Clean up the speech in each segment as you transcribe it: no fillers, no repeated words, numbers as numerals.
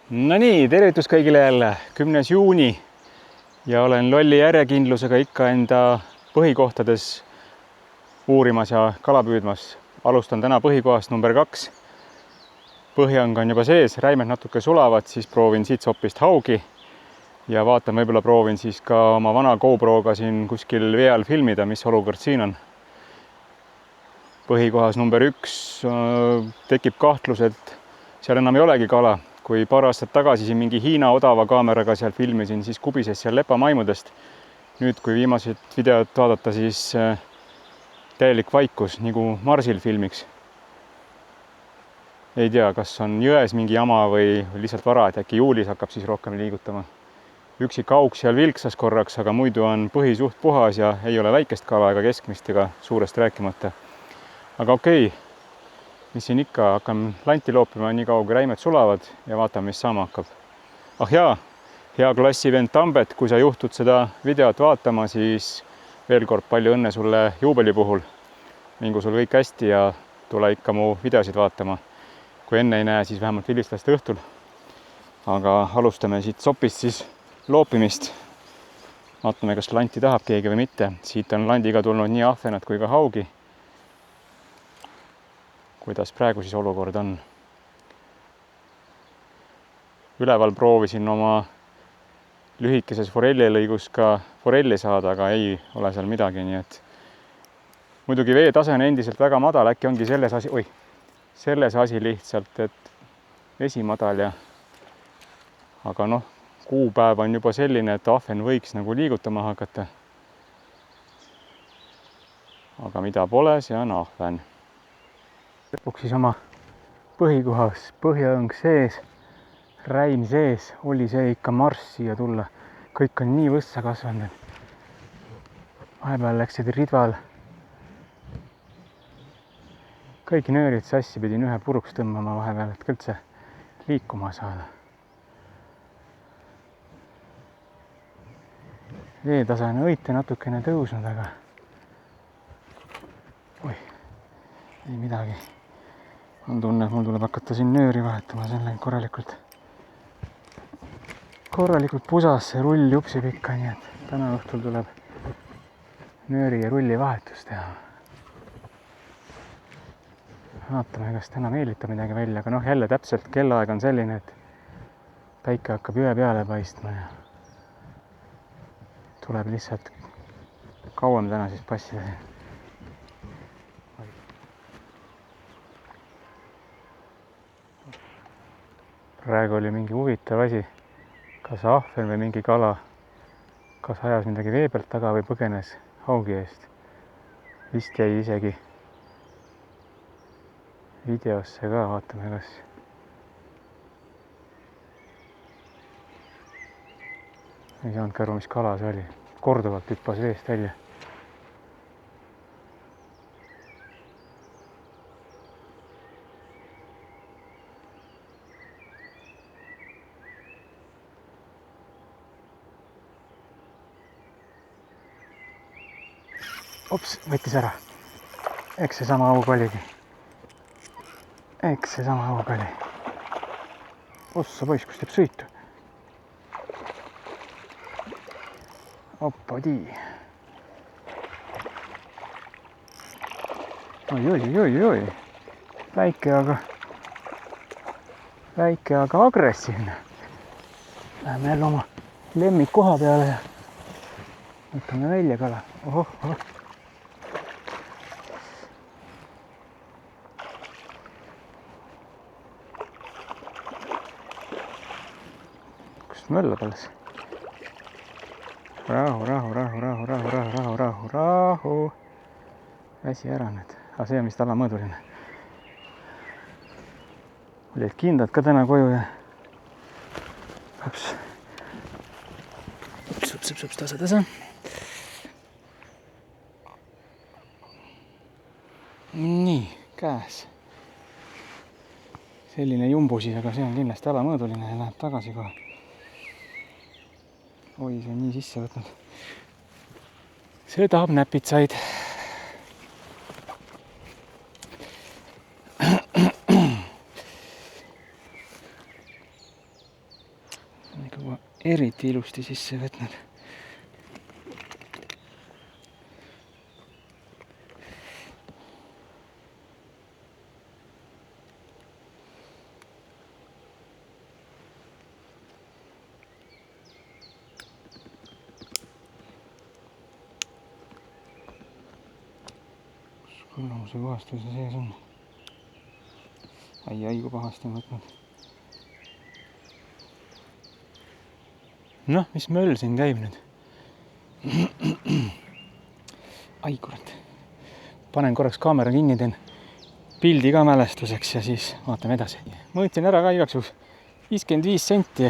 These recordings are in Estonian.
No nii, tervitus kõigile jälle, 10. juuni ja olen lolli järjekindlusega ikka enda põhikohtades uurimas ja kala püüdmas. Alustan täna põhikohast number 2. Põhjang on juba sees, räimed natuke sulavad, siis proovin siit sopist haugi ja vaatan, võib-olla proovin siis ka oma vana GoProga siin kuskil vee all filmida, mis olukord siin on. Põhikohas number 1 tekib kahtlus, et seal enam ei olegi kala. Kui paar aastat tagasi siin mingi Hiina odava kaameraga seal filmisin, siis kubises seal lepamaimudest. Nüüd, kui viimased videod vaadata, siis täielik vaikus, nagu Marsil filmiks. Ei tea, kas on jões mingi jama või lihtsalt vara, et äkki juulis hakkab siis rohkem liigutama. Üksik auk seal vilksas korraks, aga muidu on põhi suht puhas ja ei ole väikest kala ega keskmist ega suurest rääkimata. Aga okei. Mis siin ikka, hakkan lanti loopima nii kaua, kui räimed sulavad ja vaatame, mis saama hakkab. Ah jaa, hea klassi vend Tambet, kui sa juhtud seda videot vaatama, siis veel kord palju õnne sulle juubeli puhul. Mingu sul kõik hästi ja tule ikka mu videosid vaatama. Kui enne ei näe, siis vähemalt vilistlaste õhtul. Aga alustame siit sopist siis loopimist. Vaatame, kas lanti tahab keegi või mitte. Siit on landiga tulnud nii ahvenad kui ka haugi. Kuidas praegu siis olukord on. Üleval proovisin oma lühikeses forellilõigus ka forelli saada, aga ei ole seal midagi, nii et muidugi veetase on endiselt väga madal, äkki ongi selles asi lihtsalt, et vesi madal ja aga noh, kuupäev on juba selline, et ahven võiks nagu liigutama hakata. Aga mida pole, see on ahven. Lõpuks siis oma põhikohas, põhjaõng sees, räim sees, oli see ikka marss siia tulla. Kõik on nii võssa kasvanud. Vahepeal läksid ridval. Kõik nöörid sassi pidin ühe puruks tõmbama vahepeal, et üldse liikuma saada. Veetase on õite natukene tõusnud, aga ei midagi. On tunne, et mul tuleb hakata siin nööri vahetama, selle korralikult pusas, see rull jupsib ikka, nii et täna õhtul tuleb nööri ja rulli vahetus teha. Vaatame, kas täna meelitab midagi välja, aga jälle täpselt kellaaeg on selline, et päike hakkab jõe peale paistma ja tuleb lihtsalt kauem täna siis passida siin. Praegu oli mingi huvitav asi, kas ahven või mingi kala, kas ajas midagi vee pealt taga või põgenes haugi eest. Vist jäi isegi videosse ka, vaatame kas. Ei saanud aru, mis kala see oli. Korduvalt hüppas veest välja. Ops, võttis ära. Eks see sama haug oligi. Ossa poiss, kus teeb sõitu. Oppadi. Oi. Väike, aga agressiivne. Läheme jälle oma lemmik koha peale ja võtame välja kala. Ohoh. Möllab alles. Rahu. Väsi ära nüüd. Aga see on vist alamõõduline. Olid kindad ka täna koju ja tasa. Nii, käes. Selline jumbu siis, aga see on kindlasti alamõõduline ja läheb tagasi kohe. Oi, see on nii sisse võtnud. See tahab näpitsaid. eriti ilusti sisse võtnud. Kullamuse kohastuse sees on. Ai, kui pahasti on võtnud. Noh, mis möll siin käib nüüd? Ai, kurat. Panen korraks kaamera kinni, teen pildi ka mälestuseks ja siis vaatame edasi. Mõõtsin ära ka igaks juhuks 55 senti,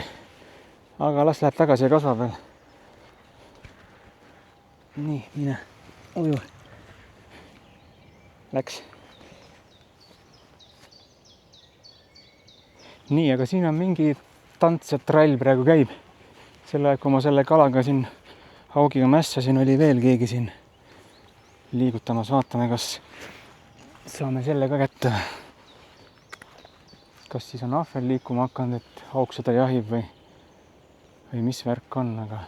aga las läheb tagasi ja kasvab veel. Nii, mine. Uju. Läks. Nii, aga siin on mingi tants ja trall praegu käib. Selle aeg, kui ma selle kalaga siin haugiga mässasin, oli veel keegi siin liigutamas. Vaatame, kas saame selle ka kätte. Kas siis on ahvel liikuma hakanud, et hauk seda jahib või mis värk on, aga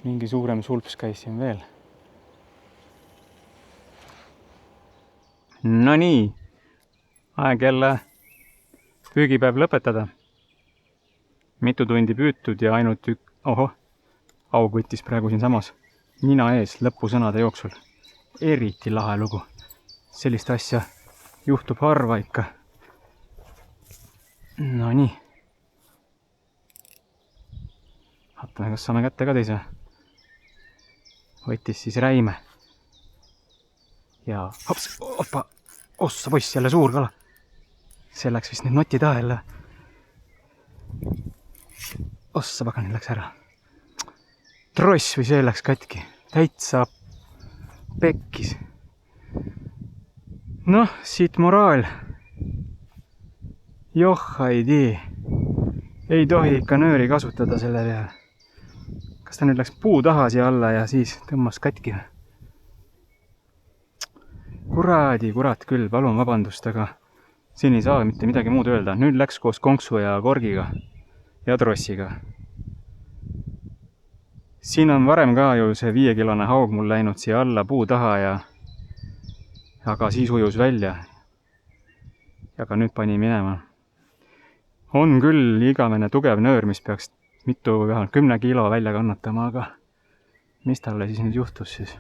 mingi suurem sulps käis siin veel. No nii, aeg jälle püügipäev lõpetada. Mitu tundi püütud ja ainult haug võttis praegu siin samas nina ees lõpusõnade jooksul. Eriti lahe lugu. Sellist asja juhtub harva ikka. No nii. Vaatame, kas saame kätte ka teise. Võttis siis räime. Ja hops, opa, ossa poiss, jälle suur kala. See läks vist nüüd noti taha jälle. Ossa pagani läks ära. Tross või see läks katki. Täitsa pekkis. Noh, siit moraal. Joh, ei tii. Ei tohi ikka nööri kasutada selle peale. Kas ta nüüd läks puu taha siia alla ja siis tõmmas katki? Kurat küll, palun vabandust, aga siin ei saa mitte midagi muud öelda. Nüüd läks koos konksu ja korgiga ja trossiga. Siin on varem ka ju see 5-kilone haug mul läinud siia alla puu taha aga siis ujus välja. Ja ka nüüd pani minema. On küll igavene tugev nöör, mis peaks vähemalt 10 kilo välja kannatama, aga mis talle siis nüüd juhtus siis?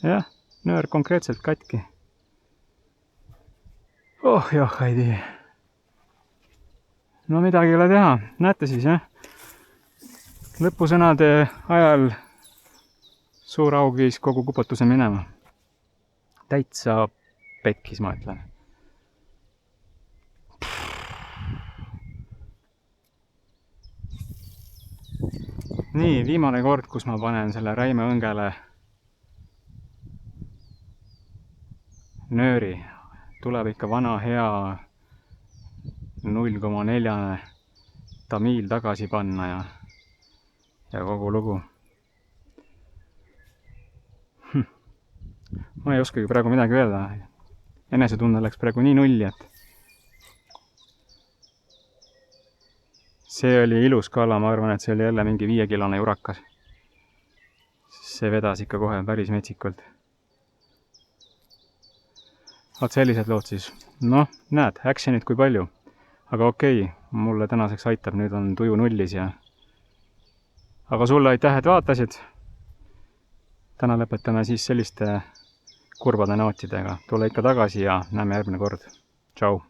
Jah, nöör konkreetselt katki. Joh, ei tii. No midagi ei ole teha. Näete siis, jah? Lõpusõnade ajal suur haug viis kogu kupotuse minema. Täitsa pekkis, ma ütlen. Nii, viimane kord, kus ma panen selle räime õngele nööri. Tuleb ikka vana hea 0,4 tamiil tagasi panna ja kogu lugu. Ma ei oskagi praegu midagi öelda. Enesetunne läks praegu nii nulli, et see oli ilus kala, ma arvan, et see oli jälle mingi 5-kilone jurakas. See vedas ikka kohe päris metsikult. Vaat sellised lood siis. Noh, näed, actionit kui palju. Aga okei, mulle tänaseks aitab, nüüd on tuju nullis Aga sulle aitäh, et vaatasid. Täna lõpetame siis selliste kurbade nootidega. Tule ikka tagasi ja näeme järgmine kord. Tšau!